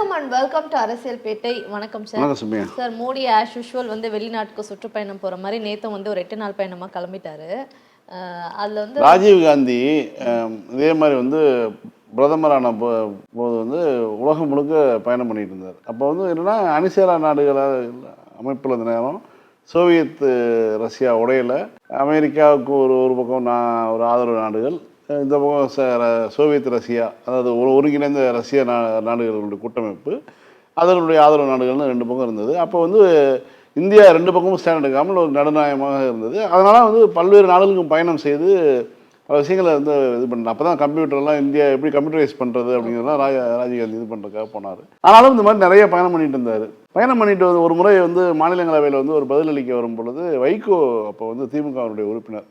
வணக்கம் and welcome to அரசியல் பேட்டை. வணக்கம் sir. Sir, Modi as usual வந்து வெளிநாட்டுக்கு சுற்றுப்பயணம் போகிற மாதிரி நேற்று வந்து ஒரு 8 நாள் பயணமாக கிளம்பிட்டாரு. அதில் வந்து ராஜீவ் காந்தி இதே மாதிரி வந்து பிரதமரான போது வந்து உலகம் முழுக்க பயணம் பண்ணிட்டு இருந்தார். அப்போ வந்து என்னென்னா அணிசேரா நாடுகளாக அமைப்பில் இருந்த நேரம் சோவியத் ரஷ்யா உடையில அமெரிக்காவுக்கு ஒரு பக்கம் ஒரு ஆதரவு நாடுகள், இந்த பக்கம் சோவியத் ரஷ்யா, அதாவது ஒருங்கிணைந்த ரஷ்ய நாடுகளுடைய கூட்டமைப்பு, அதனுடைய ஆதரவு நாடுகள்னு 2 பக்கம் இருந்தது. அப்போ வந்து இந்தியா 2 பக்கமும் ஸ்டாண்ட் எடுக்காமல் ஒரு நடுநாயகமாக இருந்தது. அதனால் வந்து பல்வேறு நாடுகளுக்கும் பயணம் செய்து பல விஷயங்களை வந்து இது பண்ண. அப்போ தான் கம்ப்யூட்டர்லாம் இந்தியா எப்படி கம்ப்யூட்டரைஸ் பண்ணுறது அப்படிங்கிறதுலாம் ராஜீவ்காந்தி இது பண்ணுறதுக்காக போனார். ஆனாலும் இந்த மாதிரி நிறைய பயணம் பண்ணிட்டு இருந்தார். பயணம் பண்ணிட்டு ஒரு முறை வந்து மாநிலங்களவையில் வந்து ஒரு பதிலளிக்க வரும் பொழுது வைகோ அப்போ வந்து திமுகவுடைய உறுப்பினர்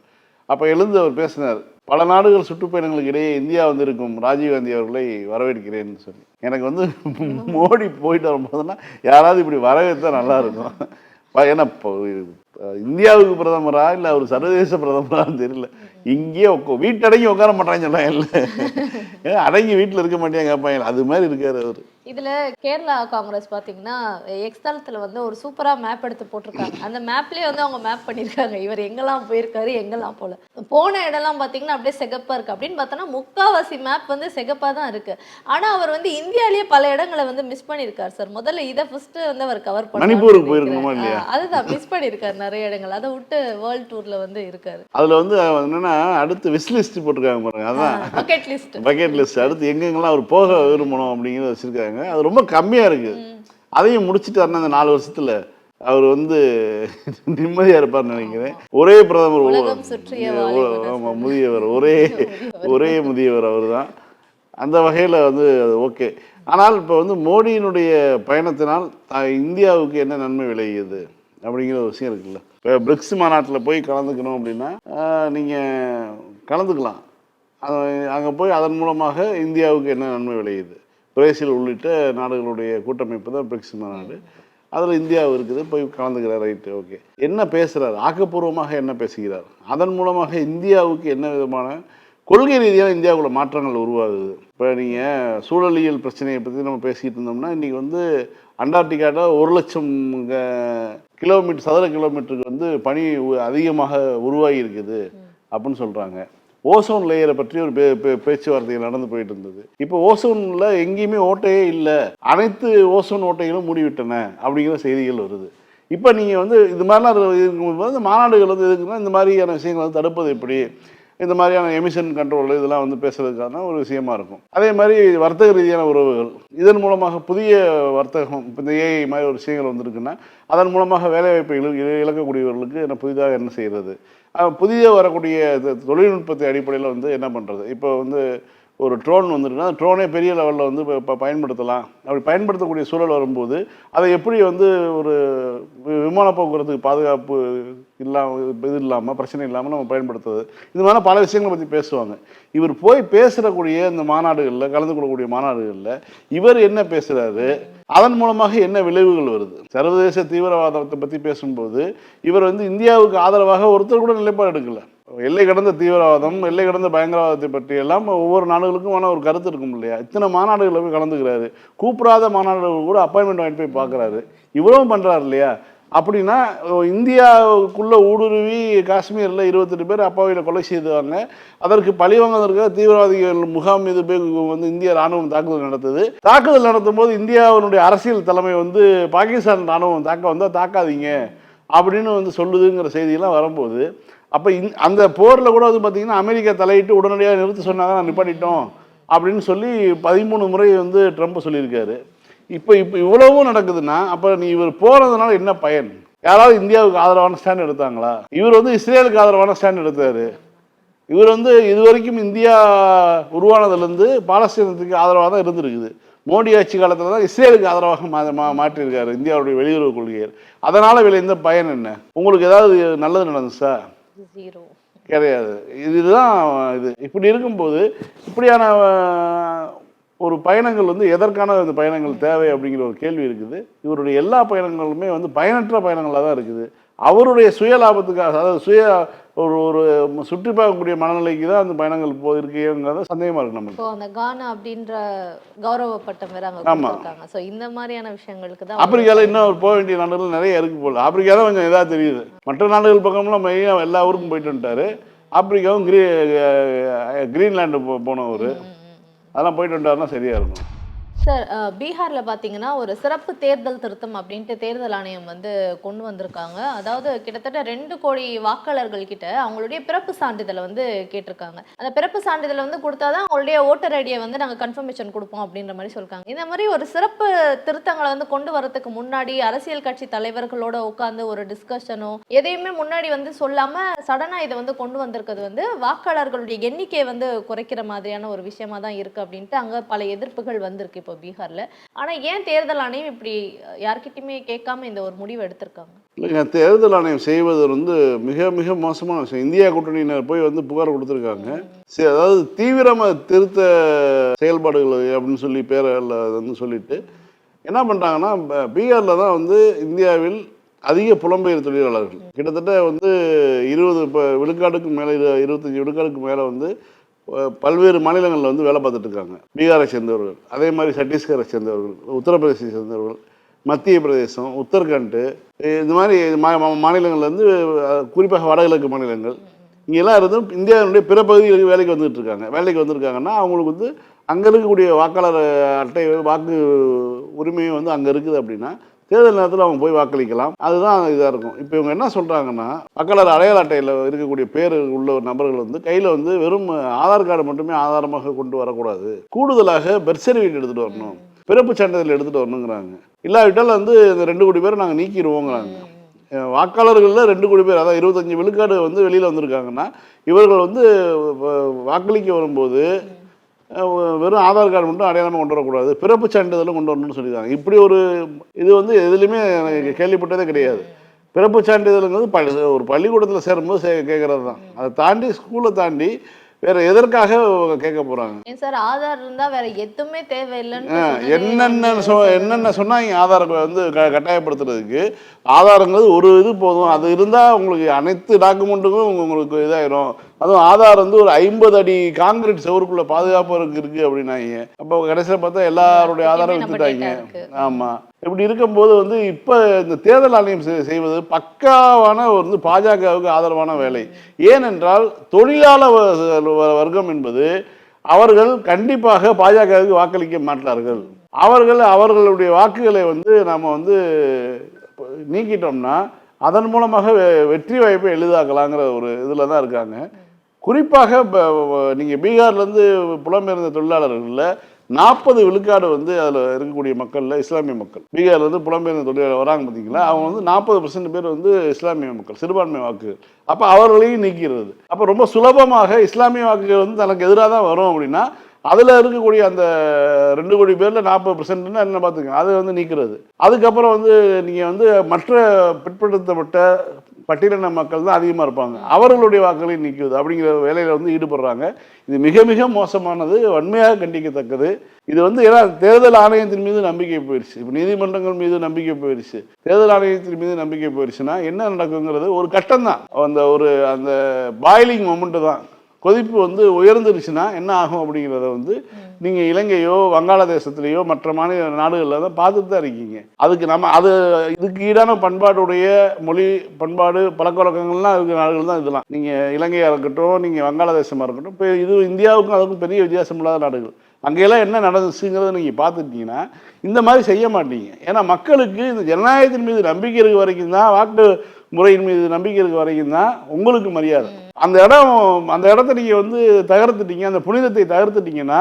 அப்போ எழுந்து அவர் பேசினார். பல நாடுகள் சுற்றுப்பயணங்களுக்கு இடையே இந்தியா வந்து இருக்கும் ராஜீவ்காந்தி அவர்களை வரவேற்கிறேன்னு சொல்லி. எனக்கு வந்து மோடி போயிட்டு வரும்போதுன்னா யாராவது இப்படி வரவேற்றா நல்லா இருக்கும். ஏன்னா இந்தியாவுக்கு பிரதமரா இல்லை அவர் சர்வதேச பிரதமரான்னு தெரியல. இங்கேயே வீட்டடங்கி உட்கார மாட்டாங்க சொல்லலாம். இல்லை அடங்கி வீட்டில் இருக்க மாட்டேங்க கேட்பாங்க. அது மாதிரி இருக்காரு அவர். இதில் கேரளா காங்கிரஸ் பார்த்தீங்கன்னா எக்ஸ் தளத்தில் வந்து ஒரு சூப்பராக மேப் எடுத்து போட்டிருக்காங்க. அந்த மேப்லேயே வந்து அவங்க மேப் பண்ணியிருக்காங்க, இவர் எங்கெல்லாம் போயிருக்காரு, எங்கெல்லாம் போன இடம்லாம் பார்த்தீங்கன்னா அப்படியே செகப்பாக இருக்குது. அப்படின்னு பார்த்தோன்னா முக்கால்வாசி மேப் வந்து செகப்பாக தான் இருக்குது. ஆனால் அவர் வந்து இந்தியாவிலேயே பல இடங்களை வந்து மிஸ் பண்ணியிருக்காரு சார். முதல்ல இதை ஃபஸ்ட்டு வந்து அவர் கவர் பண்ணி மணிப்பூருக்கு போயிருக்கணுமா இல்லையா, அதுதான் மிஸ் பண்ணியிருக்காரு நிறைய இடங்கள். அதை விட்டு வேர்ல்டு டூரில் வந்து இருக்காரு. அதில் வந்து என்னென்னா அடுத்து விஸ் லிஸ்ட் போட்டிருக்காங்க பாருங்க, அதான் பக்கெட் லிஸ்ட். அடுத்து எங்கெங்கெல்லாம் அவர் போக விரும்பணும் அப்படிங்கிறத வச்சுருக்காங்க. அது ரொம்ப கம்மியாக இருக்குது. அதையும் முடிச்சுட்டாருன்னா அந்த 4 வருஷத்துல அவர் வந்து நிம்மதியா இருப்பார்னு நினைக்கிறேன். ஒரே பிரதமர், முதியவர், ஒரே முதியவர் அவர் தான். அந்த வகையில் வந்து அது ஓகே. ஆனால் இப்போ வந்து மோடியினுடைய பயணத்தினால் இந்தியாவுக்கு என்ன நன்மை விளையுது அப்படிங்கிற ஒரு விஷயம் இருக்குல்ல. இப்போ பிரிக்ஸ் மாநாட்டில் போய் கலந்துக்கணும் அப்படின்னா நீங்கள் கலந்துக்கலாம். அங்கே போய் அதன் மூலமாக இந்தியாவுக்கு என்ன நன்மை விளையுது. பிரேசில் உள்ளிட்ட நாடுகளுடைய கூட்டமைப்பு தான் பிரிக்ஸ் மாநாடு. அதில் இந்தியாவும் இருக்குது. போய் கலந்துக்கிறார், ரைட்டு, ஓகே. என்ன பேசுகிறார், ஆக்கப்பூர்வமாக என்ன பேசுகிறார், அதன் மூலமாக இந்தியாவுக்கு என்ன விதமான கொள்கை ரீதியான இந்தியாவுக்குள்ள மாற்றங்கள் உருவாகுது. இப்போ நீங்கள் சூழலியல் பிரச்சனையை பற்றி நம்ம பேசிக்கிட்டு இருந்தோம்னா இன்றைக்கி வந்து அண்டார்டிகாவில் 1,00,000 கிலோமீட்டர் சதுர கிலோமீட்டருக்கு வந்து பனி அதிகமாக உருவாகி இருக்குது அப்படின்னு சொல்கிறாங்க. ஓசோன் லேயரை பற்றி ஒரு பேச்சுவார்த்தைகள் நடந்து போயிட்டு இருந்தது. இப்போ ஓசோனில் எங்கேயுமே ஓட்டையே இல்லை, அனைத்து ஓசோன் ஓட்டைகளும் மூடிவிட்டன அப்படிங்கிற செய்திகள் வருது. இப்போ நீங்கள் வந்து இது மாதிரிலாம் இருக்கும்போது இந்த மாநாடுகள் வந்து எதுக்குன்னா இந்த மாதிரியான விஷயங்களை வந்து தடுப்பது எப்படி, இந்த மாதிரியான எமிஷன் கண்ட்ரோல் இதெல்லாம் வந்து பேசுறதுக்கான ஒரு விஷயமா இருக்கும். அதே மாதிரி வர்த்தக ரீதியான உறவுகள், இதன் மூலமாக புதிய வர்த்தகம், இப்போ இந்த ஏஐ மாதிரி ஒரு விஷயங்கள் வந்திருக்குன்னா அதன் மூலமாக வேலைவாய்ப்பை இழக்கக்கூடியவர்களுக்கு என்ன புதிதாக என்ன செய்கிறது, புதிய வரக்கூடிய தொழில்நுட்பத்தை அடிப்படையில் வந்து என்ன பண்ணுறது. இப்போ வந்து ஒரு ட்ரோன் வந்துருக்குன்னா ட்ரோனே பெரிய லெவலில் வந்து இப்போ பயன்படுத்தலாம். அப்படி பயன்படுத்தக்கூடிய சூழல் வரும்போது அதை எப்படி வந்து ஒரு விமான போக்குவரத்துக்கு பாதுகாப்பு இல்லாமல் பிரச்சனை இல்லாமல் நம்ம பயன்படுத்துறது, இது மாதிரி பல விஷயங்களை பற்றி பேசுவாங்க. இவர் போய் பேசுகிறக்கூடிய இந்த மாநாடுகளில் கலந்து கொள்ளக்கூடிய மாநாடுகளில் இவர் என்ன பேசுகிறாரு, அதன் மூலமாக என்ன விளைவுகள் வருது. சர்வதேச தீவிரவாதத்தை பற்றி பேசும்போது இவர் வந்து இந்தியாவுக்கு ஆதரவாக ஒருத்தர் கூட நிலைப்பாடு எடுக்கல. எல்லை கடந்த தீவிரவாதம், எல்லை கடந்த பயங்கரவாதத்தை பற்றி எல்லாம் ஒவ்வொரு நாடுகளுக்கும் ஒரு கருத்து இருக்கும் இல்லையா. இத்தனை மாநாடுகளில் போய் கலந்துக்கிறாரு, கூப்பிடாத மாநாடுகள் கூட அப்பாயின்மெண்ட் வாங்கிட்டு போய் பார்க்குறாரு, இவ்வளவும் பண்ணுறாரு இல்லையா. அப்படின்னா இந்தியாவுக்குள்ளே ஊடுருவி காஷ்மீரில் 28 பேர் அப்பாவியில் கொலை செய்தாங்க. அதற்கு பழிவாங்குவதற்காக தீவிரவாதிகள் முகாம் மீது போய் வந்து இந்திய ராணுவம் தாக்குதல் நடத்துது. தாக்குதல் நடத்தும் போது இந்தியாவினுடைய அரசியல் தலைமை வந்து பாகிஸ்தான் ராணுவம் தாக்க வந்தால் தாக்காதீங்க அப்படின்னு வந்து சொல்லுதுங்கிற செய்தியெல்லாம் வரும்போது, அப்போ அந்த போரில் கூட வந்து பார்த்திங்கன்னா அமெரிக்கா தலையிட்டு உடனடியாக நிறுத்த சொன்னாங்க, நான் நிப்பாட்டிட்டோம் அப்படின்னு சொல்லி 13 முறை வந்து ட்ரம்ப் சொல்லியிருக்காரு. இப்போ இவ்வளவும் நடக்குதுன்னா அப்போ இவர் போகிறதுனால என்ன பயன்? யாராவது இந்தியாவுக்கு ஆதரவான ஸ்டாண்ட் எடுத்தாங்களா? இவர் வந்து இஸ்ரேலுக்கு ஆதரவான ஸ்டாண்ட் எடுத்தார். இவர் வந்து இது வரைக்கும் இந்தியா உருவானதுலேருந்து பாலஸ்தீனத்துக்கு ஆதரவாக தான் இருந்திருக்குது. மோடி ஆட்சி காலத்தில் தான் இஸ்ரேலுக்கு ஆதரவாக மாற்றியிருக்காரு இந்தியாவுடைய வெளியுறவு கொள்கையை. அதனால் விளைந்த பயன் என்ன? உங்களுக்கு ஏதாவது நல்லது நடந்துச்சா? கிடையாது. இதுதான் இது. இப்படி இருக்கும்போது இப்படியான ஒரு பயணங்கள் வந்து எதற்கான இந்த பயணங்கள் தேவை அப்படிங்கிற ஒரு கேள்வி இருக்குது. இவருடைய எல்லா பயணங்களுமே வந்து பயனற்ற பயணங்களாக தான் இருக்குது. அவருடைய சுய லாபத்துக்காக, அதாவது சுய ஒரு ஒரு சுற்றி பார்க்கக்கூடிய மனநிலைக்கு தான் அந்த பயணங்கள் போயிருக்கேங்கிறத சந்தேகமாக இருக்குது நமக்கு. இப்போ அந்த கானா அப்படின்ற கௌரவ பட்டம் வேற அங்க ஆமா. கொடுத்துருக்காங்க. ஸோ இந்த மாதிரியான விஷயங்களுக்கு தான் ஆப்பிரிக்காவில் இன்னும் போக வேண்டிய நாடுகள் நிறைய இருக்கு போல. ஆப்பிரிக்கா தான் கொஞ்சம் இதாக தெரியுது. மற்ற நாடுகள் பக்கம்லாம் மெயினாக எல்லா ஊருக்கும் போயிட்டு வந்துட்டாரு. ஆப்பிரிக்காவும் கிரீன்லாண்டு போனவர், அதெல்லாம் போயிட்டு வந்துட்டாருன்னா சரியாக இருக்கும். சார், பீகார்ல பாத்தீங்கன்னா ஒரு சிறப்பு தேர்தல் திருத்தம் அப்படின்ட்டு தேர்தல் ஆணையம் வந்து கொண்டு வந்திருக்காங்க. அதாவது கிட்டத்தட்ட 2 கோடி வாக்காளர்கள் கிட்ட அவங்களுடைய பிறப்பு சான்றிதழை வந்து கேட்டிருக்காங்க. அந்த பிறப்பு சான்றிதழை வந்து கொடுத்தாதான் அவங்களுடைய ஓட்டர் ஐடியை வந்து நாங்கள் கன்ஃபர்மேஷன் கொடுப்போம் அப்படின்ற மாதிரி சொல்லிருக்காங்க. இந்த மாதிரி ஒரு சிறப்பு திருத்தங்களை வந்து கொண்டு வரதுக்கு முன்னாடி அரசியல் கட்சி தலைவர்களோட உட்காந்து ஒரு டிஸ்கஷனோ எதையுமே முன்னாடி வந்து சொல்லாம சடனா இதை வந்து கொண்டு வந்திருக்கிறது வந்து வாக்காளர்களுடைய எண்ணிக்கையை வந்து குறைக்கிற மாதிரியான ஒரு விஷயமா தான் இருக்கு அப்படின்ட்டு அங்க பல எதிர்ப்புகள் வந்திருக்கு இப்போ பீகார்ல. ஆனா ஏன் தேர்தல் ஆணையம் இப்படி யார்கிட்டயுமே கேட்காம இந்த ஒரு முடிவு எடுத்திருக்காங்க? இல்லைங்க, தேர்தல் ஆணையம் செய்வது வந்து மிக மிக மோசமான விஷயம். இந்தியா கூட்டணியினர் போய் வந்து புகார் கொடுத்துருக்காங்க. சரி, அதாவது தீவிரமாக திருத்த செயல்பாடுகள் அப்படின்னு சொல்லி பேரில் வந்து சொல்லிட்டு என்ன பண்ணுறாங்கன்னா, பீகாரில் தான் வந்து இந்தியாவில் அதிக புலம்பெயர் தொழிலாளர்கள் கிட்டத்தட்ட வந்து 20 விழுக்காடுக்கு மேலே 25 விழுக்காடுக்கு மேலே வந்து பல்வேறு மாநிலங்களில் வந்து வேலை பார்த்துட்டு இருக்காங்க. பீகாரை சேர்ந்தவர்கள், அதே மாதிரி சத்தீஸ்கரை சேர்ந்தவர்கள், உத்தரப்பிரதேசத்தை சேர்ந்தவர்கள், மத்திய பிரதேசம், உத்தரகாண்ட், இந்த மாதிரி மாநிலங்கள்லேருந்து குறிப்பாக வடகிழக்கு மாநிலங்கள் இங்கெல்லாம் இருந்து இந்தியாவினுடைய பிற பகுதிகளுக்கு வேலைக்கு வந்துட்டு இருக்காங்க. வேலைக்கு வந்திருக்காங்கன்னா அவங்களுக்கு வந்து அங்கே இருக்கக்கூடிய வாக்காளர் அட்டை வாக்கு உரிமையும் வந்து அங்கே இருக்குது அப்படின்னா தேர்தல் நேரத்தில் அவங்க போய் வாக்களிக்கலாம். அதுதான் இதாக இருக்கும். இப்போ இவங்க என்ன சொல்கிறாங்கன்னா, வாக்காளர் அடையாள அட்டையில் இருக்கக்கூடிய பேர் உள்ள நபர்கள் வந்து கையில் வந்து வெறும் ஆதார் கார்டு மட்டுமே ஆதாரமாக கொண்டு வரக்கூடாது, கூடுதலாக பர்த் சர்டிஃபிகேட் எடுத்துகிட்டு வரணும், பிறப்பு சான்றிதழ் எடுத்துகிட்டு வரணுங்கிறாங்க. இல்லாவிட்டால் வந்து இந்த 2 கோடி பேரை நாங்கள் நீக்கிடுவோங்கிறாங்க. வாக்காளர்களில் 2 கோடி பேர், அதாவது 25 விழுக்காடு வந்து வெளியில் வந்திருக்காங்கன்னா இவர்கள் வந்து வாக்களிக்க வரும்போது வெறும் ஆதார் கார்டு மட்டும் அடையாளமாக கொண்டு வரக்கூடாது, பிறப்பு சான்றிதழும் கொண்டு வரணும்னு சொல்லியிருக்காங்க. இப்படி ஒரு இது வந்து எதுலையுமே கேள்விப்பட்டதே கிடையாது. பிறப்பு சான்றிதழுங்கிறது ஒரு பள்ளிக்கூடத்தில் சேரும்போது கேட்குறது தான். அதை தாண்டி ஸ்கூலை தாண்டி வேற எதற்காக கேட்க போறாங்க? ஏன் சார், ஆதார் இருந்தா வேற எதுவுமே தேவையில்லைன்னு என்னென்ன சொன்னாங்க ஆதாரம் வந்து கட்டாயப்படுத்துறதுக்கு. ஆதாரங்கிறது ஒரு இது போதும், அது இருந்தால் உங்களுக்கு அனைத்து டாக்குமெண்ட்டுக்கும் உங்களுக்கு இதாயிரும். அதுவும் ஆதார் வந்து ஒரு 50 அடி காங்கிரீட் செவருக்குள்ள பாதுகாப்பு இருக்கு அப்படின்னாங்க. அப்போ கடைசியில் பார்த்தா எல்லாருடைய ஆதாரம் வித்துட்டாங்க. ஆமாம், இப்படி இருக்கும்போது வந்து இப்போ இந்த தேர்தல் ஆணையம் செய்வது பக்காவான வந்து பாஜகவுக்கு ஆதரவான வேலை. ஏனென்றால் தொழிலாளர் வர்க்கம் என்பது அவர்கள் கண்டிப்பாக பாஜகவுக்கு வாக்களிக்க மாட்டார்கள். அவர்களுடைய வாக்குகளை வந்து நாம் வந்து நீக்கிட்டோம்னா அதன் மூலமாக வெற்றி வாய்ப்பை எளிதாக்கலாங்கிற ஒரு இதில் தான் இருக்காங்க. குறிப்பாக நீங்கள் பீகார்லேருந்து புலம்பெயர்ந்த தொழிலாளர்களில் 40 விழுக்காடு வந்து அதில் இருக்கக்கூடிய மக்களில் இஸ்லாமிய மக்கள். பீகார்லேருந்து புலம்பெயர்ந்த தொழிலாளர் வராங்க பார்த்தீங்களா, அவங்க வந்து 40% பேர் வந்து இஸ்லாமிய மக்கள், சிறுபான்மை வாக்குகள். அப்போ அவர்களையும் நீக்கிறது. அப்போ ரொம்ப சுலபமாக இஸ்லாமிய வாக்குகள் வந்து தனக்கு எதிராக தான் வரும் அப்படின்னா அதில் இருக்கக்கூடிய அந்த 2 கோடி பேரில் 40% என்ன பார்த்துக்கங்க, அதை வந்து நீக்கிறது. அதுக்கப்புறம் வந்து நீங்கள் வந்து மற்ற பிற்படுத்தப்பட்ட பட்டியலின மக்கள் தான் அதிகமாக இருப்பாங்க, அவர்களுடைய வாக்குகளையும் நீக்குவது அப்படிங்கிற வேலையில் வந்து ஈடுபடுறாங்க. இது மிக மிக மோசமானது, வன்மையாக கண்டிக்கத்தக்கது. இது வந்து ஏன்னா தேர்தல் ஆணையத்தின் மீது நம்பிக்கை போயிடுச்சு, இப்போ நீதிமன்றங்கள் மீது நம்பிக்கை போயிடுச்சு, தேர்தல் ஆணையத்தின் மீது நம்பிக்கை போயிடுச்சுன்னா என்ன நடக்குங்கிறது ஒரு கட்டம் தான். அந்த பாயிலிங் மொமெண்ட்டு தான், கொதிப்பு வந்து உயர்ந்துருச்சுன்னா என்ன ஆகும் அப்படிங்கிறத வந்து நீங்கள் இலங்கையோ வங்காளதேசத்துலேயோ மற்ற மாநில நாடுகளில் தான் பார்த்துட்டு தான் இருக்கீங்க. இதுக்கு ஈடான பண்பாடுடைய மொழி பண்பாடு பழக்க வழக்கங்கள்லாம் இருக்கிற நாடுகள் தான் இதெல்லாம். நீங்கள் இலங்கையாக இருக்கட்டும், நீங்கள் வங்காளதேசமாக இருக்கட்டும், இப்போ இது இந்தியாவுக்கும் அதுக்கும் பெரிய வித்தியாசம் இல்லாத நாடுகள். அங்கெல்லாம் என்ன நடந்துச்சுங்கிறத நீங்கள் பார்த்துட்டீங்கன்னா இந்த மாதிரி செய்ய மாட்டீங்க. ஏன்னா மக்களுக்கு இந்த ஜனநாயகத்தின் மீது நம்பிக்கை இருக்க வரைக்கும் தான், வாக்கு முறையின் மீது நம்பிக்கை இருக்க வரைக்கும் தான் உங்களுக்கு மரியாதை. அந்த இடத்த நீங்கள் வந்து தகர்த்துட்டீங்க, அந்த புனிதத்தை தகர்த்துட்டீங்கன்னா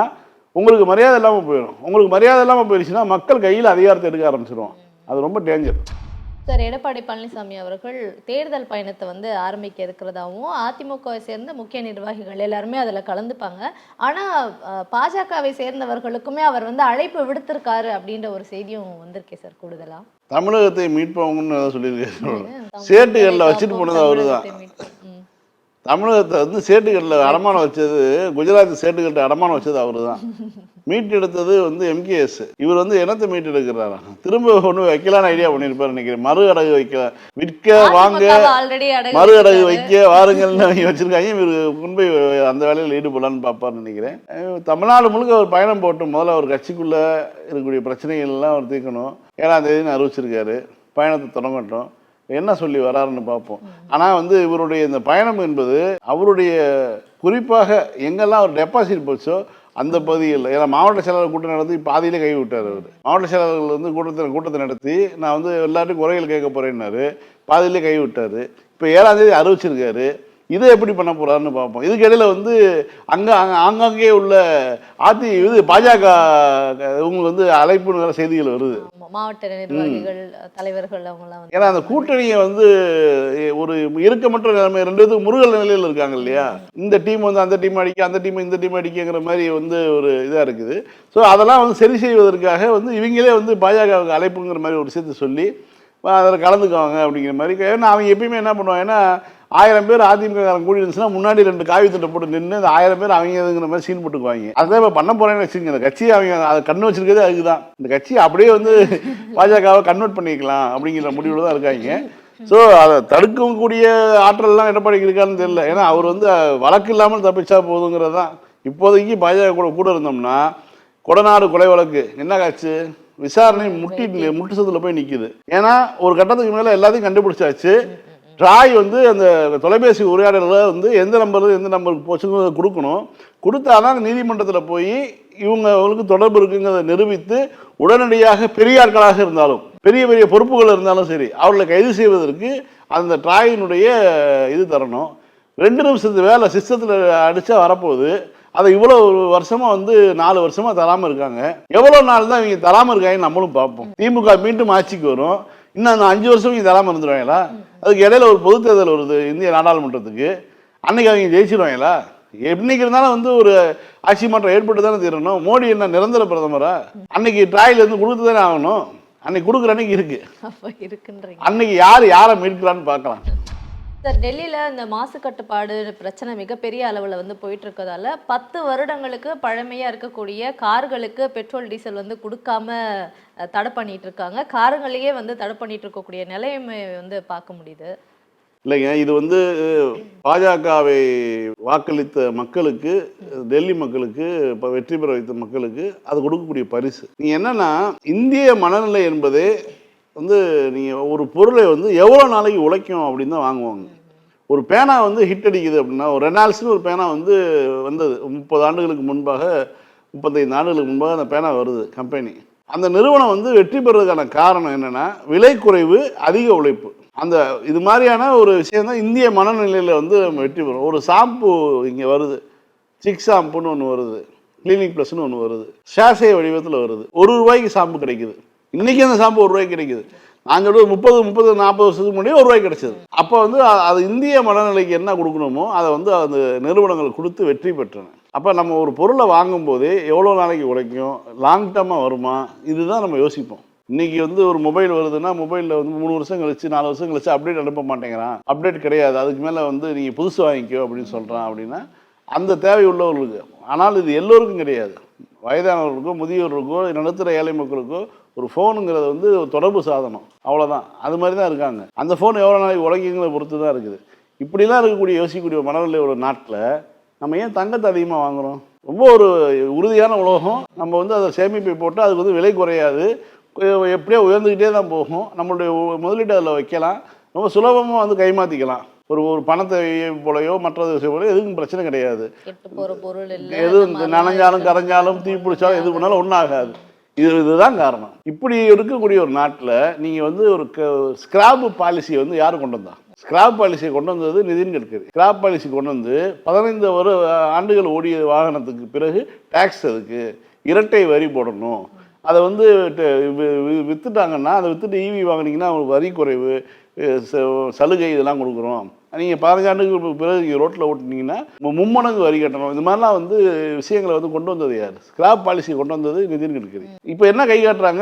உங்களுக்கு மரியாதை இல்லாமல் போயிடும். உங்களுக்கு மரியாதை இல்லாமல் போயிடுச்சுன்னா மக்கள் கையில் அதிகாரத்தை எடுக்க ஆரம்பிச்சிடுவோம். அது ரொம்ப டேஞ்சர். சார், எடப்பாடி பழனிசாமி அவர்கள் தேர்தல் பயணத்தை வந்து ஆரம்பிக்க இருக்கிறதாவும் அதிமுகவை சேர்ந்த முக்கிய நிர்வாகிகள் எல்லாருமே அதில் கலந்துப்பாங்க. ஆனால் பாஜகவை சேர்ந்தவர்களுக்குமே அவர் வந்து அழைப்பு விடுத்திருக்காரு அப்படின்ற ஒரு செய்தியும் வந்திருக்கே சார். கூடுதலா தமிழகத்தை மீட்பவங்கன்னு சொல்லியிருக்காரு. சேட்டுகளில் வச்சுட்டு போனது அவரு தான். தமிழகத்தை வந்து சேட்டுகளில் அடமானம் வச்சது, குஜராத் சேட்டுகள்கிட்ட அடமானம் வச்சது அவரு தான். மீட்டெடுத்தது வந்து எம்கேஎஸ். இவர் வந்து என்னத்தை மீட்டெடுக்கிறாரா, திரும்ப ஒன்று வைக்கலான்னு ஐடியா பண்ணியிருப்பார் நினைக்கிறேன். மறு அடகு வைக்கலாம், விற்க வாங்க ஆல்ரெடி மறு அடகு வைக்க வாருங்கள்னு அவங்க வச்சிருக்காங்க. இவர் முன்பு அந்த வேலையில் ஈடுபடலான்னு பார்ப்பார்னு நினைக்கிறேன். தமிழ்நாடு முழுக்க ஒரு பயணம் போட்டு முதல்ல அவர் கட்சிக்குள்ளே இருக்கக்கூடிய பிரச்சனைகள்லாம் அவர் தீர்க்கணும். 7ஆம் தேதினு அறிவிச்சிருக்காரு. பயணத்தை தொடங்கட்டும், என்ன சொல்லி வராருன்னு பார்ப்போம். ஆனால் வந்து இவருடைய இந்த பயணம் என்பது அவருடைய குறிப்பாக எங்கெல்லாம் அவர் டெபாசிட் போச்சோ அந்த பகுதியில், ஏன்னா மாவட்ட செயலாளர் கூட்டம் நடத்தி பாதியிலே கை விட்டார் அவர். மாவட்ட செயலாளர்கள் வந்து கூட்டத்தை நடத்தி நான் வந்து எல்லாருக்கும் குறைகள் கேட்க போகிறேன்னாரு, பாதியிலே கை விட்டார். இப்போ 7ஆம் தேதி அறிவிச்சிருக்காரு. இதை எப்படி பண்ண போறாருன்னு பார்ப்போம். இதுக்கு இடையில வந்து ஆங்காங்கே உள்ள பாஜக இவங்க வந்து அழைப்புங்கிற செய்திகள் வருது. மாவட்ட நிர்வாகிகள் தலைவர்கள் அவங்கலாம் வந்து, ஏன்னா அந்த கூட்டணியை வந்து ஒரு இறுக்கமற்ற நிலைமை, ரெண்டு பேரும் முருகல் நிலையில் இருக்காங்க இல்லையா. இந்த டீம் வந்து அந்த டீம் அடிக்க, அந்த டீம் இந்த டீம் அடிக்கிற மாதிரி வந்து ஒரு இதாக இருக்குது. ஸோ அதெல்லாம் வந்து சரி செய்வதற்காக வந்து இவங்களே வந்து பாஜகவுக்கு அழைப்புங்கிற மாதிரி ஒரு விஷயத்தை சொல்லி அதில் கலந்துக்குவாங்க அப்படிங்கிற மாதிரி. ஏன்னா அவங்க எப்பயுமே என்ன பண்ணுவாங்கன்னா, 1000 பேர் அதிமுக கூடி இருந்துச்சுன்னா முன்னாடி 2 காவி திட்டம் போட்டு நின்று அந்த 1000 பேர் அவங்க எதுங்கிற மாதிரி சீன் போட்டுக்குவாங்க. அதான் இப்போ பண்ண போறேன்னு வச்சுக்கோங்க. இந்த கட்சி அவங்க அதை கண்ணு வச்சிருக்கிறதே அதுக்கு தான். இந்த கட்சி அப்படியே வந்து பாஜகவை கன்வெர்ட் பண்ணிக்கலாம் அப்படிங்கிற முடிவில் தான் இருக்காங்க. ஸோ அதை தடுக்கக்கூடிய ஆற்றல்லாம் எடப்பாடிக்கு இருக்கான்னு தெரியல. ஏன்னா அவர் வந்து வழக்கு இல்லாமல் தப்பிச்சா போதுங்கிறது தான். இப்போதைக்கு பாஜக கூட இருந்தோம்னா கொடநாடு கொலை வழக்கு என்ன காட்சி, விசாரணை முட்டு சத்துல போய் நிற்குது. ஏன்னா ஒரு கட்டத்துக்கு மேலே எல்லாத்தையும் கண்டுபிடிச்சாச்சு. ட்ராய் வந்து அந்த தொலைபேசி உரையாடலில் வந்து எந்த நம்பருக்கு போச்சுங்கிறத கொடுக்கணும். கொடுத்தாதான் நீதிமன்றத்தில் போய் இவங்களுக்கு தொடர்பு இருக்குங்கிறத நிரூபித்து உடனடியாக பெரிய ஆட்களாக இருந்தாலும் பெரிய பெரிய பொறுப்புகள் இருந்தாலும் சரி அவர்களை கைது செய்வதற்கு அந்த ட்ராயினுடைய இது தரணும். 2 நிமிஷத்து வேலை சிஸ்டத்தில் அடித்தா வரப்போகுது. அதை இவ்வளோ வருஷமாக வந்து 4 வருஷமாக தராமல் இருக்காங்க. எவ்வளோ நாள் தான் இவங்க தராமல் இருக்காங்கன்னு நம்மளும் பார்ப்போம். திமுக மீண்டும் ஆட்சிக்கு வரும். இன்னும் அந்த 5 வருஷம் இங்கே தராமல் இருந்துருவாங்களா? அதுக்கு இடையில ஒரு பொது தேர்தல் வருது இந்திய நாடாளுமன்றத்துக்கு. அன்னைக்கு அவங்க ஜெயிச்சிருவாங்களா? என்னைக்கு இருந்தாலும் வந்து ஒரு ஆட்சி மாற்றம் ஏற்பட்டு தானே தீரணும். மோடி என்ன நிரந்தர பிரதமரா? அன்னைக்கு ட்ராயில இருந்து கொடுத்து தானே ஆகணும். அன்னைக்கு கொடுக்குற அன்னைக்கு இருக்கு. அன்னைக்கு யாரை மீட்கலான்னு பார்க்கலாம். சார், டெல்லியில் இந்த மாசு கட்டுப்பாடு பிரச்சனை மிகப்பெரிய அளவில் வந்து போயிட்டு இருக்கிறதால 10 வருடங்களுக்கு பழமையாக இருக்கக்கூடிய கார்களுக்கு பெட்ரோல் டீசல் வந்து கொடுக்காம தடை பண்ணிட்டு இருக்காங்க. காருங்களையே வந்து தடை பண்ணிட்டு இருக்கக்கூடிய நிலைமை வந்து பார்க்க முடியுது. இல்லைங்க, இது வந்து பாஜகவை வாக்களித்த மக்களுக்கு, டெல்லி மக்களுக்கு, இப்போ வெற்றி பெற வைத்த மக்களுக்கு அது கொடுக்கக்கூடிய பரிசு. நீ என்னன்னா, இந்திய மனநிலை என்பதே வந்து நீங்கள் ஒரு பொருளை வந்து எவ்வளோ நாளைக்கு உழைக்கும் அப்படின்னு தான் வாங்குவாங்க. ஒரு பேனா வந்து ஹிட் அடிக்குது அப்படின்னா, ஒரு ரெனால்ட்ஸ்னு ஒரு பேனா வந்து வந்தது 30 ஆண்டுகளுக்கு முன்பாக, 35 ஆண்டுகளுக்கு முன்பாக அந்த பேனா வருது கம்பெனி. அந்த நிறுவனம் வந்து வெற்றி பெறுவதற்கான காரணம் என்னென்னா விலை குறைவு, அதிக உழைப்பு. அந்த இது மாதிரியான ஒரு விஷயம் தான் இந்திய மனநிலையில் வந்து நம்ம வெற்றி பெறும். ஒரு ஷாம்பு இங்கே வருது, சிக் ஷாம்புன்னு ஒன்று வருது, கிளினிக் ப்ளஸ்ன்னு ஒன்று வருது, ஷாஷே வடிவத்தில் வருது. ₹1 ஷாம்பு கிடைக்குது. இன்றைக்கி அந்த ஷாம்பு ₹1 கிடைக்குது. நாங்கள் 30-40 வருஷத்துக்கு முன்னாடி ₹1 கிடைச்சது. அப்போ வந்து அது இந்திய மனநிலைக்கு என்ன கொடுக்கணுமோ அதை வந்து அந்த நிறுவனங்கள் கொடுத்து வெற்றி பெற்றன. அப்போ நம்ம ஒரு பொருளை வாங்கும்போதே எவ்வளோ நாளைக்கு உழைக்கும், லாங் டர்மாக வருமா, இதுதான் நம்ம யோசிப்போம். இன்றைக்கி வந்து ஒரு மொபைல் வருதுன்னா மொபைலில் வந்து 3 வருஷம் கழிச்சு 4 வருஷம் கழிச்சு அப்டேட் அனுப்ப மாட்டேங்கிறான். அப்டேட் கிடையாது, அதுக்கு மேலே வந்து நீங்கள் புதுசு வாங்கிக்கோ அப்படின்னு சொல்கிறான். அப்படின்னா அந்த தேவை உள்ளவர்களுக்கு. ஆனால் இது எல்லோருக்கும் கிடையாது. வயதானவர்களுக்கோ, முதியோர்களுக்கோ, நடுத்தர ஏழை மக்களுக்கோ ஒரு ஃபோனுங்கிறது வந்து தொடர்பு சாதனம், அவ்வளோதான். அது மாதிரி தான் இருக்காங்க. அந்த ஃபோன் எவ்வளோ நாளைக்கு உழைக்குங்கிறத பொறுத்து தான் இருக்குது. இப்படிலாம் இருக்கக்கூடிய யோசிக்கக்கூடிய மனநிலை ஒரு நாட்டில் நம்ம ஏன் தங்கத்தை அதிகமாக வாங்குகிறோம்? ரொம்ப ஒரு உறுதியான உலோகம். நம்ம வந்து அதை சேமிப்பை போட்டு அதுக்கு வந்து விலை குறையாது, எப்படியோ உயர்ந்துக்கிட்டே தான் போகும். நம்மளுடைய முதலீட்டு அதில் வைக்கலாம், ரொம்ப சுலபமாக வந்து கைமாற்றிக்கலாம். ஒரு பணத்தை போலையோ மற்றது போலையோ எதுக்கும் பிரச்சனை கிடையாது. எதுவும் நனைஞ்சாலும் கரைஞ்சாலும் தீ பிடிச்சாலும் எது பண்ணாலும் ஒன்றும் ஆகாது. இதுதான் காரணம். இப்படி இருக்கக்கூடிய ஒரு நாட்டில் நீங்கள் வந்து ஒரு ஸ்கிராப் பாலிசியை வந்து யார் கொண்டு வந்தா? ஸ்கிராப் பாலிசியை கொண்டு வந்தது நிதின் கட்கரி. ஸ்கிராப் பாலிசி கொண்டு வந்து 15 ஆண்டுகள் ஓடிய வாகனத்துக்கு பிறகு டேக்ஸ், அதுக்கு இரட்டை வரி போடணும். அதை வந்து விற்றுட்டாங்கன்னா, அதை விற்றுட்டு ஈவி வாங்கினீங்கன்னா அவங்களுக்கு வரி குறைவு, சலுகை இதெல்லாம் கொடுக்குறோம். நீங்கள் 15 ஆண்டுக்கு பிறகு நீங்கள் ரோட்டில் ஓட்டினீங்கன்னா 3 மடங்கு வரி கட்டணும். இது மாதிரிலாம் வந்து விஷயங்களை வந்து கொண்டு வந்தது யார்? ஸ்கிராப் பாலிசி கொண்டு வந்தது நிதின் கட்கரி. இப்போ என்ன கை காட்டுறாங்க?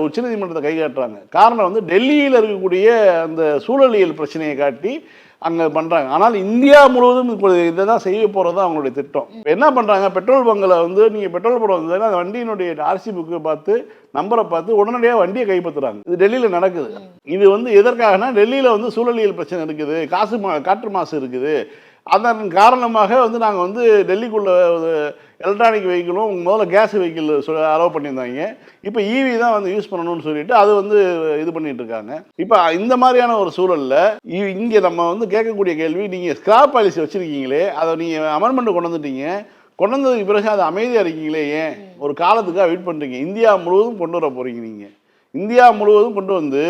உச்சநீதிமன்றத்தை கை காட்டுறாங்க. காரணம் வந்து டெல்லியில் இருக்கக்கூடிய அந்த சூழலியல் பிரச்சனையை காட்டி அங்கே பண்ணுறாங்க. ஆனால் இந்தியா முழுவதும் இப்போ இதை தான் செய்ய போகிறது தான் அவங்களுடைய திட்டம். இப்போ என்ன பண்ணுறாங்க, பெட்ரோல் பங்கில் வந்து நீங்கள் பெட்ரோல் போட வந்ததுன்னா அந்த வண்டியினுடைய ஆர்சி புக்கை பார்த்து நம்பரை பார்த்து உடனடியாக வண்டியை கைப்பற்றுறாங்க. இது டெல்லியில் நடக்குது. இது வந்து எதற்காகனா டெல்லியில் வந்து சூழலியல் பிரச்சனை இருக்குது, காற்று மாசு இருக்குது. அதன் காரணமாக வந்து நாங்கள் வந்து டெல்லிக்குள்ள எலக்ட்ரானிக் வெஹிக்கிளும் முதல்ல கேஸ் வெஹிக்கிள் அலோவ் பண்ணியிருந்தாங்க. இப்போ ஈவி தான் வந்து யூஸ் பண்ணணும்னு சொல்லிட்டு அது வந்து இது பண்ணிட்டு இருக்காங்க. இப்போ இந்த மாதிரியான ஒரு சூழலில் இங்கே நம்ம வந்து கேட்கக்கூடிய கேள்வி, நீங்கள் ஸ்கிராப் பாலிசி வச்சுருக்கீங்களே, அதை நீங்கள் அமெண்ட்மெண்ட் கொண்டு வந்துட்டீங்க, கொண்டு வந்ததுக்கு பிறகு அதை அமைதியாக இருக்கீங்களே, ஏன் ஒரு காலத்துக்காக வெயிட் பண்ணுறீங்க? இந்தியா முழுவதும் கொண்டு வர போகிறீங்க. நீங்கள் இந்தியா முழுவதும் கொண்டு வந்து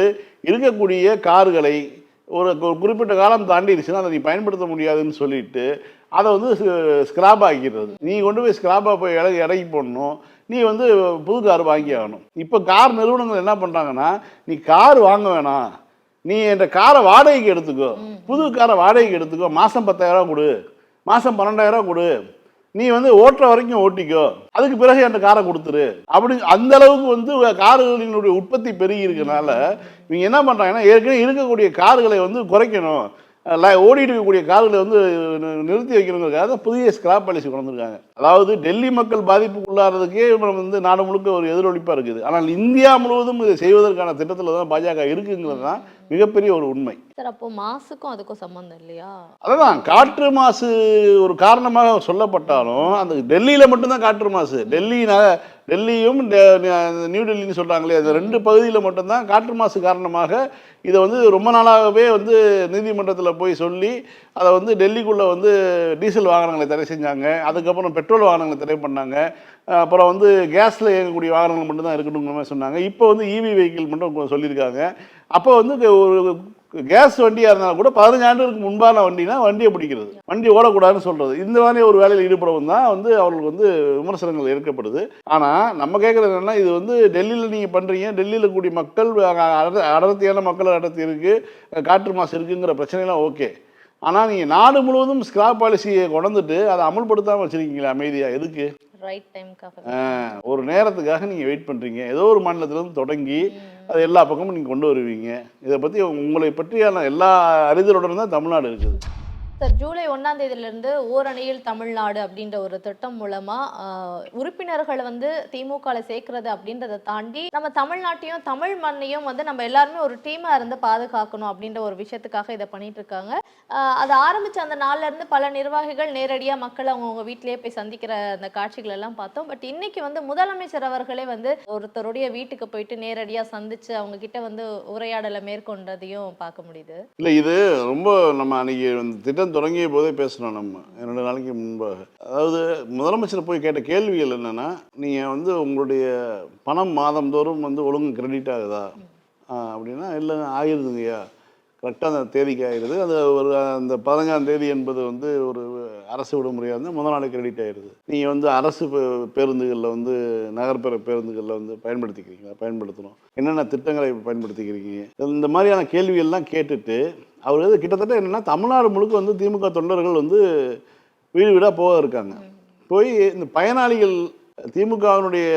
இருக்கக்கூடிய கார்களை ஒரு குறிப்பிட்ட காலம் தாண்டிடுச்சுன்னா அதை நீ பயன்படுத்த முடியாதுன்னு சொல்லிட்டு அதை வந்து ஸ்கிராப் ஆக்கிடுறது. நீ கொண்டு போய் ஸ்கிராப்பாக போய் இறக்கி போடணும், நீ வந்து புது கார் வாங்கி ஆகணும். இப்போ கார் நிறுவனங்கள் என்ன பண்ணுறாங்கன்னா, நீ கார் வாங்க வேணாம், நீ என்ற காரை வாடகைக்கு எடுத்துக்கோ, புது காரை வாடகைக்கு எடுத்துக்கோ, மாதம் 10,000 கொடு, மாதம் 12,000 கொடு, நீ வந்து ஓட்டுற வரைக்கும் ஓட்டிக்கோ, அதுக்கு பிறகு என் காரை கொடுத்துரு அப்படி. அந்த அளவுக்கு வந்து கார்களினுடைய உற்பத்தி பெருகி இருக்கனால இவங்க என்ன பண்ணுறாங்கன்னா, ஏற்கனவே இருக்கக்கூடிய கார்களை வந்து குறைக்கணும், ஓடிட்டு இருக்கக்கூடிய கார்களை வந்து நிறுத்தி வைக்கணுங்கிறதுக்காக புதிய ஸ்கிராப் பாலிசி கொண்டு வந்திருக்காங்க. அதாவது டெல்லி மக்கள் பாதிப்புக்குள்ளாகிறதுக்கே வந்து நாடு முழுக்க ஒரு எதிரொலிப்பாக இருக்குது. ஆனால் இந்தியா முழுவதும் இதை செய்வதற்கான திட்டத்தில் தான் பாஜக இருக்குங்கிறது தான் மிகப்பெரிய ஒரு உண்மை. சார், அப்போ மாசுக்கும் அதுக்கும் சம்பந்தம் இல்லையா? அதான் காற்று மாசு ஒரு காரணமாக சொல்லப்பட்டாலும் அந்த டெல்லியில் மட்டும்தான் காற்று மாசு. டெல்லியும் நியூ டெல்லின்னு சொல்கிறாங்களே, அந்த 2 பகுதியில் மட்டும்தான் காற்று மாசு காரணமாக இதை வந்து ரொம்ப நாளாகவே வந்து நீதிமன்றத்தில் போய் சொல்லி அதை வந்து டெல்லிக்குள்ளே வந்து டீசல் வாகனங்களை தடை செஞ்சாங்க. அதுக்கப்புறம் பெட்ரோல் வாகனங்களை தடை பண்ணாங்க. அப்புறம் வந்து கேஸில் இயங்கக்கூடிய வாகனங்கள் மட்டும்தான் இருக்கணுங்கிற மாதிரி சொன்னாங்க. இப்போ வந்து இவி வெஹிக்கிள் மட்டும் சொல்லியிருக்காங்க. அப்போ வந்து ஒரு கேஸ் வண்டியாக இருந்தாலும் கூட 15 ஆண்டுகளுக்கு முன்பான வண்டியை பிடிக்கிறது, வண்டி ஓடக்கூடாதுன்னு சொல்கிறது, இந்த மாதிரி ஒரு வேலையில் ஈடுபடவும் தான் வந்து அவர்களுக்கு வந்து விமர்சனங்கள் ஏற்கப்படுது. ஆனால் நம்ம கேட்குறது என்னென்னா, இது வந்து டெல்லியில் நீங்கள் பண்ணுறீங்க, டெல்லியில் கூடிய மக்கள் அடர்த்தியான மக்கள் அடர்த்தி இருக்குது, காற்று மாசு இருக்குங்கிற பிரச்சனைலாம் ஓகே. ஆனால் நீங்கள் நாடு முழுவதும் ஸ்கிராப் பாலிசியை கொண்டுட்டு அதை அமல்படுத்தாமல் வச்சுருக்கீங்களா அமைதியாக? எதுக்கு? ரைட் டைம்க்காக, ஒரு நேரத்துக்காக நீங்கள் வெயிட் பண்ணுறீங்க. ஏதோ ஒரு மாநிலத்திலேருந்து தொடங்கி அது எல்லா பக்கமும் நீங்கள் கொண்டு வருவீங்க. இதை பற்றி உங்களை பற்றியான எல்லா அறிதலுடன் தான் தமிழ்நாடு இருக்குது. சார், ஜூலை 1ஆம் தேதியிலிருந்து ஓரணியில் தமிழ்நாடு அப்படின்ற ஒரு திட்டம் மூலமா உறுப்பினர்களை வந்து திமுகவில் சேர்க்கறது அப்படின்றத தாண்டி நம்ம தமிழ்நாட்டையும் தமிழ் மண்ணையும் வந்து நம்ம எல்லாருமே ஒரு டீமா இருந்து பாதுகாக்கணும் அப்படின்ற ஒரு விஷயத்துக்காக இதை பண்ணிட்டு இருக்காங்க. அது ஆரம்பிச்ச அந்த நாள்ல இருந்து பல நிர்வாகிகள் நேரடியாக மக்களை அவங்கவுங்க வீட்டிலேயே போய் சந்திக்கிற அந்த காட்சிகள் எல்லாம் பார்த்தோம். பட் இன்னைக்கு வந்து முதலமைச்சர் அவர்களே வந்து ஒருத்தருடைய வீட்டுக்கு போயிட்டு நேரடியாக சந்திச்சு அவங்க கிட்ட வந்து உரையாடலை மேற்கொண்டதையும் பார்க்க முடியுது. இல்லை, இது ரொம்ப நம்ம அன்னைக்கு திட்டம் தொடங்கிய போதே பேசணும். நம்ம 2 நாளைக்கு முன்பாக, அதாவது முதலமைச்சர் போய் கேட்ட கேள்விகள் என்னன்னா, நீங்கள் வந்து உங்களுடைய பணம் மாதந்தோறும் வந்து ஒழுங்கு கிரெடிட் ஆகுதா அப்படின்னா, இல்லை ஆகிருதுங்கய்யா, கரெக்டாக அந்த தேதிக்கு ஆகிடுது. அது ஒரு அந்த 15ஆம் தேதி என்பது வந்து ஒரு அரசு விடுமுறையாக இருந்தால் முதல் நாள் கிரெடிட் ஆகிடுது. நீங்கள் வந்து அரசு பேருந்துகளில் வந்து நகர்ப்புற பேருந்துகளில் வந்து பயன்படுத்தணும், என்னென்ன திட்டங்களை பயன்படுத்திக்கிறீங்க, இந்த மாதிரியான கேள்விகள்லாம் கேட்டுட்டு அவர் வந்து கிட்டத்தட்ட என்னென்னா தமிழ்நாடு முழுக்க வந்து திமுக தொண்டர்கள் வந்து வீடு வீடாக போக இருக்காங்க. போய் இந்த பயனாளிகள் திமுகவினுடைய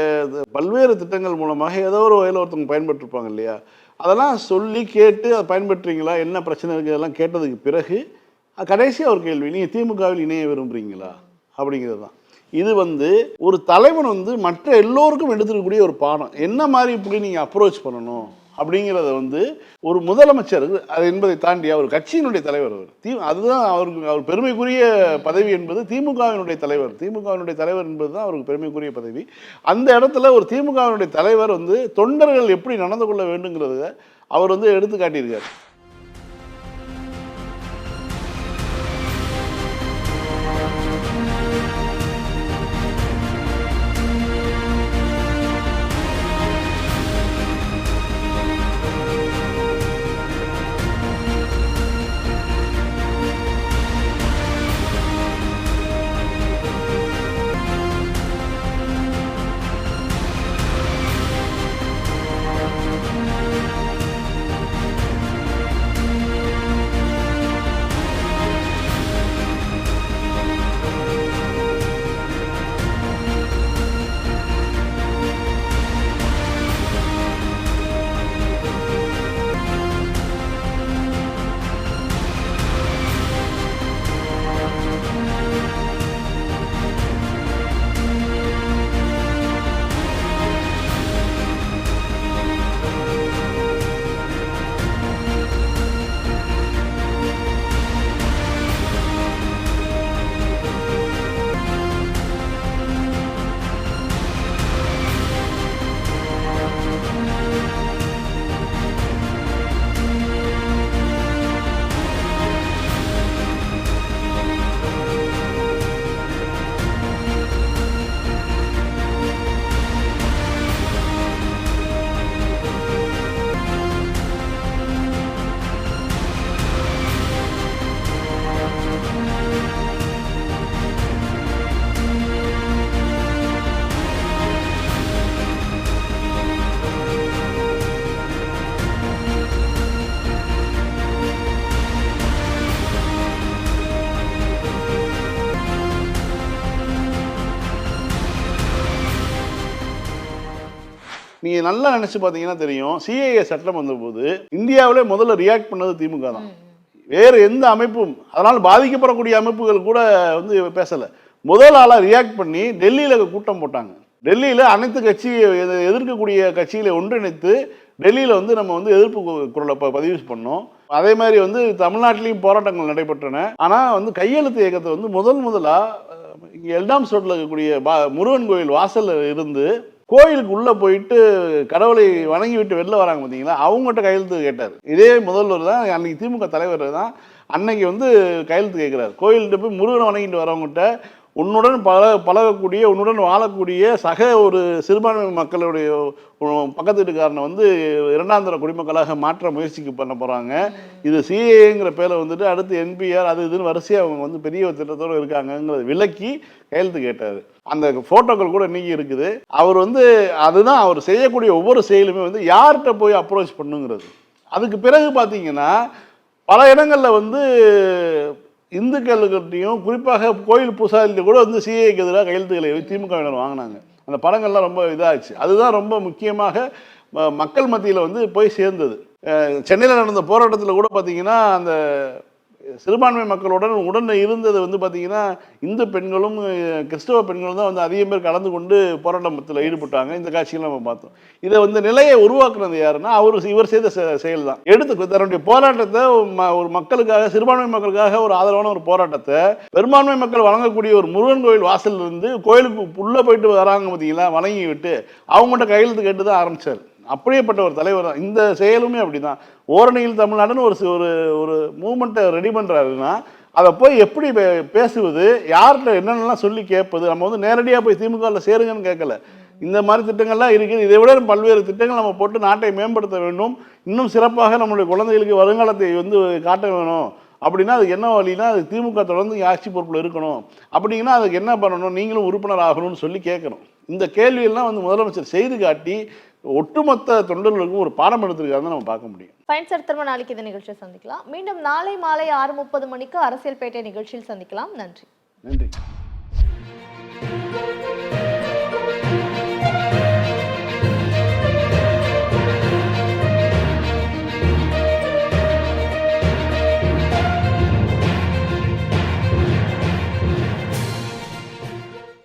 பல்வேறு திட்டங்கள் மூலமாக ஏதோ ஒரு வகையில் ஒருத்தவங்க பயன்பெற்றிருப்பாங்க இல்லையா, அதெல்லாம் சொல்லி கேட்டு அதை பயன்பெற்றீங்களா, என்ன பிரச்சனை இருக்குது, அதெல்லாம் கேட்டதுக்கு பிறகு கடைசியாக ஒரு கேள்வி, நீங்கள் திமுகவில் இணைய விரும்புகிறீங்களா அப்படிங்கிறது தான். இது வந்து ஒரு தலைவன் வந்து மற்ற எல்லோருக்கும் எடுத்துக்கக்கூடிய ஒரு பாடம், என்ன மாதிரி இப்படி நீங்கள் அப்ரோச் பண்ணணும் அப்படிங்கிறத வந்து ஒரு முதலமைச்சர் அது என்பதை தாண்டி அவர் கட்சியினுடைய தலைவர், அதுதான் அவர் பெருமைக்குரிய பதவி என்பது திமுகவினுடைய தலைவர் என்பது தான் அவருக்கு பெருமைக்குரிய பதவி. அந்த இடத்துல ஒரு திமுகவினுடைய தலைவர் வந்து தொண்டர்கள் எப்படி நடந்து கொள்ள வேண்டுங்கிறத அவர் வந்து எடுத்து காட்டியிருக்கார். நீங்கள் நல்லா நினச்சி பார்த்தீங்கன்னா தெரியும், சிஏஏ சட்டம் வந்தபோது இந்தியாவிலே முதல்ல ரியாக்ட் பண்ணது திமுக தான். வேறு எந்த அமைப்பும், அதனால் பாதிக்கப்படக்கூடிய அமைப்புகள் கூட வந்து பேசலை. முதல் ஆளாக ரியாக்ட் பண்ணி டெல்லியில் கூட்டம் போட்டாங்க. டெல்லியில் அனைத்து கட்சி எதிர்க்கக்கூடிய கட்சிகளை ஒன்றிணைத்து டெல்லியில் வந்து நம்ம வந்து எதிர்ப்பு குரலை பதிவு பண்ணோம். அதே மாதிரி வந்து தமிழ்நாட்டிலையும் போராட்டங்கள் நடைபெற்றன. ஆனால் வந்து கையெழுத்து இயக்கத்தை வந்து முதலாக இங்கே எல்டாம்ஸ் ரோட்டில் இருக்கக்கூடிய முருகன் கோயில் வாசலில் இருந்து கோயிலுக்கு உள்ளே போயிட்டு கடவுளை வணங்கி விட்டு வெளில வராங்க பார்த்தீங்களா, அவங்ககிட்ட கையெழுத்து கேட்டார். இதே முதல்வர் தான், அன்னைக்கு திமுக தலைவர் தான் அன்னைக்கு வந்து கையெழுத்து கேட்குறாரு. கோயில்கிட்ட போய் முருகனை வணங்கிட்டு வரவங்ககிட்ட உன்னுடன் பழகக்கூடிய, உன்னுடன் வாழக்கூடிய சக ஒரு சிறுபான்மை மக்களுடைய பக்கத்து வீட்டுக்காரனை வந்து இரண்டாம் தர குடிமக்களாக மாற்ற முயற்சிக்கு பண்ண போகிறாங்க. இது சிஏங்கிற பேரில் வந்துட்டு அடுத்து என்பிஆர் அது இதுன்னு வரிசையாக அவங்க வந்து பெரிய ஒரு திட்டத்தோடு இருக்காங்கங்கிறத விலக்கி கையெழுத்து கேட்டார். அந்த ஃபோட்டோக்கள் கூட இன்னைக்கு இருக்குது. அவர் வந்து அதுதான் அவர் செய்யக்கூடிய ஒவ்வொரு செயலுமே வந்து யார்கிட்ட போய் அப்ரோச் பண்ணுங்கிறது. அதுக்கு பிறகு பார்த்தீங்கன்னா பல இடங்களில் வந்து இந்துக்கள்கிட்டையும் குறிப்பாக கோயில் பூசாரிகிட்ட கூட வந்து சிஏக்கு எதிராக கையெழுத்துக்களை திமுகவினர் வாங்கினாங்க. அந்த படங்கள்லாம் ரொம்ப இதாகிடுச்சு. அதுதான் ரொம்ப முக்கியமாக மக்கள் மத்தியில் வந்து போய் சேர்ந்தது. சென்னையில் நடந்த போராட்டத்தில் கூட பார்த்தீங்கன்னா அந்த சிறுபான்மை மக்களுடன் இருந்தது வந்து பார்த்தீங்கன்னா இந்து பெண்களும் கிறிஸ்தவ பெண்களும் தான் வந்து அதிகம் பேர் கலந்து கொண்டு போராட்டத்தில் ஈடுபட்டாங்க. இந்த காட்சிகள் நம்ம பார்த்தோம். இதை வந்து நிலையை உருவாக்குறது யாருன்னா இவர் செய்த செயல் தான். எடுத்து தன்னுடைய போராட்டத்தை ஒரு மக்களுக்காக, சிறுபான்மை மக்களுக்காக ஒரு ஆதரவான ஒரு போராட்டத்தை பெரும்பான்மை மக்கள் வழங்கக்கூடிய ஒரு முருகன் கோயில் வாசல் இருந்து கோயிலுக்கு உள்ளே போயிட்டு வராங்க பார்த்தீங்களா, வணங்கி விட்டு அவங்கள்ட்ட கையெழுத்து கேட்டு தான் ஆரம்பித்தார். அப்படியேப்பட்ட ஒரு தலைவர் தான். இந்த செயலுமே அப்படி தான். ஓரணியில் தமிழ்நாடுன்னு ஒரு மூமெண்ட்டை ரெடி பண்ணுறாருன்னா அதை போய் எப்படி பேசுவது, யார்கிட்ட என்னென்னலாம் சொல்லி கேட்பது. நம்ம வந்து நேரடியாக போய் திமுகவில் சேருங்கன்னு கேட்கல. இந்த மாதிரி திட்டங்கள்லாம் இருக்குது. இதை விட பல்வேறு திட்டங்கள் நம்ம போட்டு நாட்டை மேம்படுத்த வேண்டும். இன்னும் சிறப்பாக நம்மளுடைய குழந்தைகளுக்கு வருங்காலத்தை வந்து காட்ட வேணும். அப்படின்னா அதுக்கு என்ன வழினா, அது திமுக தொடர்ந்து ஆட்சி பொறுப்பில் இருக்கணும். அப்படிங்கன்னா அதுக்கு என்ன பண்ணணும், நீங்களும் உறுப்பினர் ஆகணும்னு சொல்லி கேட்கணும். இந்த கேள்வியெல்லாம் வந்து முதலமைச்சர் செய்து காட்டி ஒட்டுமொத்த தொண்டர்களுக்கும் ஒரு பாடம் எடுத்திருக்காருன்னு நம்ம பார்க்க முடியும். ஃபைன் சார், திரும்ப நாளைக்கு இந்த நிகழ்ச்சியை சந்திக்கலாம். மீண்டும் நாளை மாலை 6:30 மணிக்கு அரசியல் பேட்டை நிகழ்ச்சியில் சந்திக்கலாம். நன்றி. நன்றி.